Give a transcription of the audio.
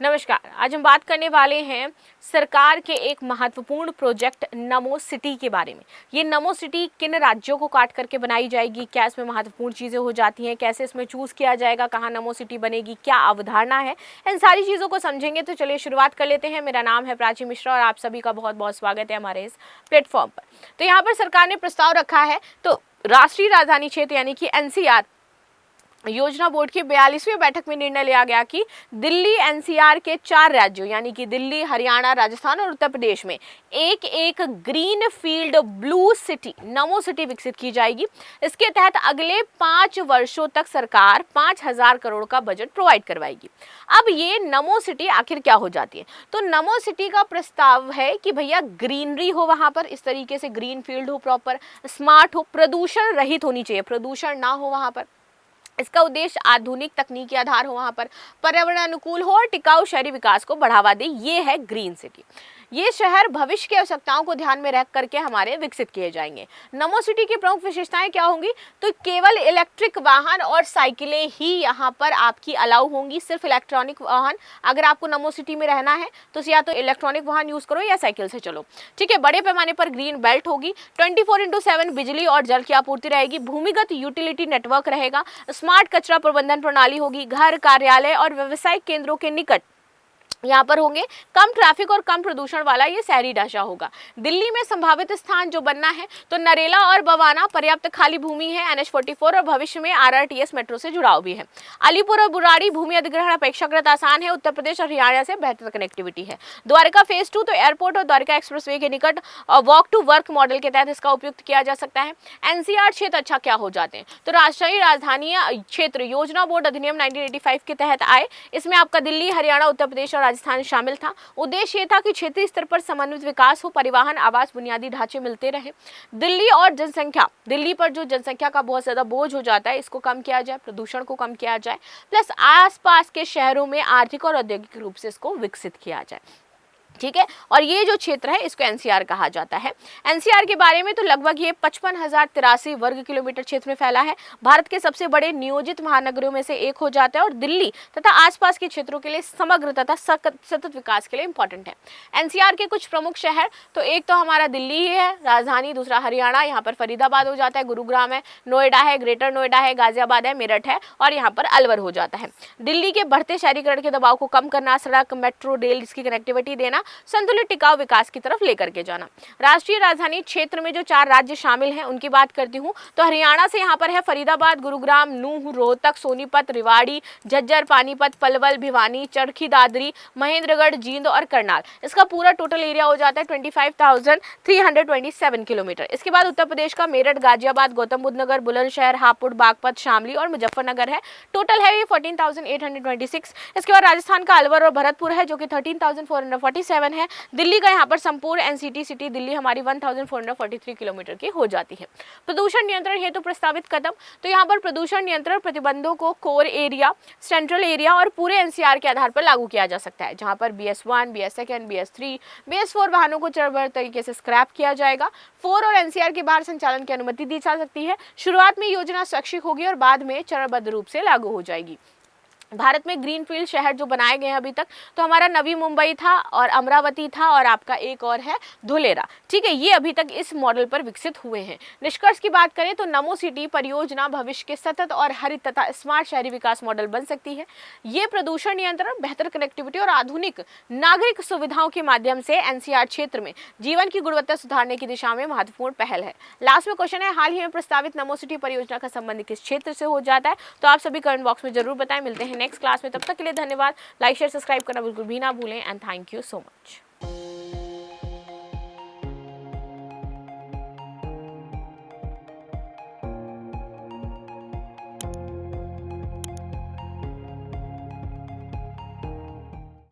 नमस्कार। आज हम बात करने वाले हैं सरकार के एक महत्वपूर्ण प्रोजेक्ट नमो सिटी के बारे में। ये नमो सिटी किन राज्यों को काट करके बनाई जाएगी, क्या इसमें महत्वपूर्ण चीज़ें हो जाती हैं, कैसे इसमें चूज़ किया जाएगा, कहाँ नमो सिटी बनेगी, क्या अवधारणा है, इन सारी चीज़ों को समझेंगे। तो चलिए शुरुआत कर लेते हैं। मेरा नाम है प्राची मिश्रा और आप सभी का बहुत बहुत स्वागत है हमारे इस प्लेटफॉर्म पर। तो यहाँ पर सरकार ने प्रस्ताव रखा है, तो राष्ट्रीय राजधानी क्षेत्र यानी कि एनसीआर योजना बोर्ड की 42वीं बैठक में निर्णय लिया गया कि दिल्ली एनसीआर के 4 राज्यों यानी कि दिल्ली, हरियाणा, राजस्थान और उत्तर प्रदेश में एक एक ग्रीन फील्ड ब्लू सिटी नमो सिटी विकसित की जाएगी। इसके तहत अगले 5 वर्षों तक सरकार 5,000 करोड़ का बजट प्रोवाइड करवाएगी। अब ये नमो सिटी आखिर क्या हो जाती है? तो नमो सिटी का प्रस्ताव है कि भैया ग्रीनरी हो, वहां पर इस तरीके से ग्रीन फील्ड हो, प्रॉपर स्मार्ट हो, प्रदूषण रहित होनी चाहिए, प्रदूषण ना हो वहां पर। इसका उद्देश्य आधुनिक तकनीकी आधार हो, वहां पर पर्यावरण अनुकूल हो और टिकाऊ शहरी विकास को बढ़ावा दे। ये है ग्रीन सिटी। ये शहर भविष्य की आवश्यकताओं को ध्यान में रख करके हमारे विकसित किए जाएंगे। नमो सिटी की प्रमुख विशेषताएं क्या होंगी? तो केवल इलेक्ट्रिक वाहन और साइकिलें ही यहाँ पर आपकी अलाउ होंगी, सिर्फ इलेक्ट्रॉनिक वाहन। अगर आपको नमो सिटी में रहना है तो या तो इलेक्ट्रॉनिक वाहन यूज करो या साइकिल से चलो, ठीक है। बड़े पैमाने पर ग्रीन बेल्ट होगी, 24/7 बिजली और जल की आपूर्ति रहेगी, भूमिगत यूटिलिटी नेटवर्क रहेगा, स्मार्ट कचरा प्रबंधन प्रणाली होगी, घर, कार्यालय और व्यवसायिक केंद्रों के निकट यहाँ पर होंगे, कम ट्रैफिक और कम प्रदूषण वाला ये शहरी ढांचा होगा। दिल्ली में संभावित स्थान जो बनना है तो नरेला और बवाना पर्याप्त खाली भूमि है, NH44 और भविष्य में RRTS मेट्रो से जुड़ाव भी है। अलीपुर और बुराड़ी भूमि अधिग्रहण अपेक्षाकृत आसान है, उत्तर प्रदेश और हरियाणा से बेहतर कनेक्टिविटी है। द्वारका फेज 2 तो एयरपोर्ट और द्वारका एक्सप्रेसवे के निकट वॉक टू वर्क मॉडल के तहत इसका उपयोग किया जा सकता है। एनसीआर क्षेत्र अच्छा क्या हो जाते हैं? तो राष्ट्रीय राजधानी क्षेत्र योजना बोर्ड अधिनियम 1985 के तहत आए। इसमें आपका दिल्ली, हरियाणा, उत्तर प्रदेश और राजस्थान शामिल था। उद्देश्य ये था कि क्षेत्रीय स्तर पर समन्वित विकास हो, परिवहन, आवास, बुनियादी ढांचे मिलते रहे। दिल्ली और जनसंख्या, दिल्ली पर जो जनसंख्या का बहुत ज्यादा बोझ हो जाता है इसको कम किया जाए, प्रदूषण को कम किया जाए, प्लस आसपास के शहरों में आर्थिक और औद्योगिक रूप से इसको विकसित किया जाए, ठीक है। और ये जो क्षेत्र है इसको एनसीआर कहा जाता है। एनसीआर के बारे में तो लगभग ये 55,083 वर्ग किलोमीटर क्षेत्र में फैला है। भारत के सबसे बड़े नियोजित महानगरों में से एक हो जाता है और दिल्ली तथा आसपास के क्षेत्रों के लिए समग्र तथा सतत विकास के लिए इंपॉर्टेंट है। एनसीआर के कुछ प्रमुख शहर, तो एक तो हमारा दिल्ली ही है राजधानी, दूसरा हरियाणा, यहाँ पर फरीदाबाद हो जाता है, गुरुग्राम है, नोएडा है, ग्रेटर नोएडा है, गाजियाबाद है, मेरठ है और यहाँ पर अलवर हो जाता है। दिल्ली के बढ़ते शहरीकरण के दबाव को कम करना, सड़क, मेट्रो, रेल इसकी कनेक्टिविटी देना, संतुलित टिकाऊ विकास की तरफ लेकर के जाना। राष्ट्रीय राजधानी क्षेत्र में जो 4 राज्य शामिल हैं उनकी बात करती हूँ तो हरियाणा से यहाँ पर है फरीदाबाद, गुरुग्राम, नूंह, रोहतक, सोनीपत, रेवाड़ी, झज्जर, पानीपत, पलवल, भिवानी, चरखी दादरी, महेंद्रगढ़, जींद और करनाल। इसका पूरा टोटल एरिया हो जाता है 25,327 किलोमीटर। इसके बाद उत्तर प्रदेश का मेरठ, गाजियाबाद, गौतम बुद्ध नगर, बुलंदशहर, हापुड़, बागपत, शामली और मुजफ्फरनगर है। टोटल है ये 14,826। इसके बाद राजस्थान का अलवर और भरतपुर है जो कि 13,447 है। दिल्ली का यहाँ पर संपूर्ण एनसीटी सिटी दिल्ली हमारी 1,443 किलोमीटर की हो जाती है। प्रदूषण नियंत्रण हेतु प्रस्तावित कदम, तो यहाँ पर प्रदूषण नियंत्रण प्रतिबंधों को कोर एरिया, सेंट्रल एरिया और पूरे एनसीआर के आधार पर लागू किया जा सकता है, जहाँ पर BS1, BS2, BS3, BS4 वाहनों को चरणबद्ध तरीके से स्क्रैप किया जाएगा। 4 और एनसीआर के बाहर संचालन की अनुमति दी जा सकती है। शुरुआत में योजना स्वैच्छिक होगी और बाद में चरणबद्ध रूप से लागू हो जाएगी। भारत में ग्रीनफील्ड शहर जो बनाए गए हैं अभी तक, तो हमारा नवी मुंबई था और अमरावती था और आपका एक और है धुलेरा, ठीक है। ये अभी तक इस मॉडल पर विकसित हुए हैं। निष्कर्ष की बात करें तो नमो सिटी परियोजना भविष्य के सतत और हरित तथा स्मार्ट शहरी विकास मॉडल बन सकती है। ये प्रदूषण नियंत्रण, बेहतर कनेक्टिविटी और आधुनिक नागरिक सुविधाओं के माध्यम से एनसीआर क्षेत्र में जीवन की गुणवत्ता सुधारने की दिशा में महत्वपूर्ण पहल है। लास्ट में क्वेश्चन है, हाल ही में प्रस्तावित नमो सिटी परियोजना का संबंध किस क्षेत्र से हो जाता है? तो आप सभी कमेंट बॉक्स में जरूर बताएं। मिलते हैं नेक्स्ट क्लास में, तब तक के लिए धन्यवाद। लाइक, शेयर, सब्सक्राइब करना बिल्कुल भी ना भूलें and thank you so much.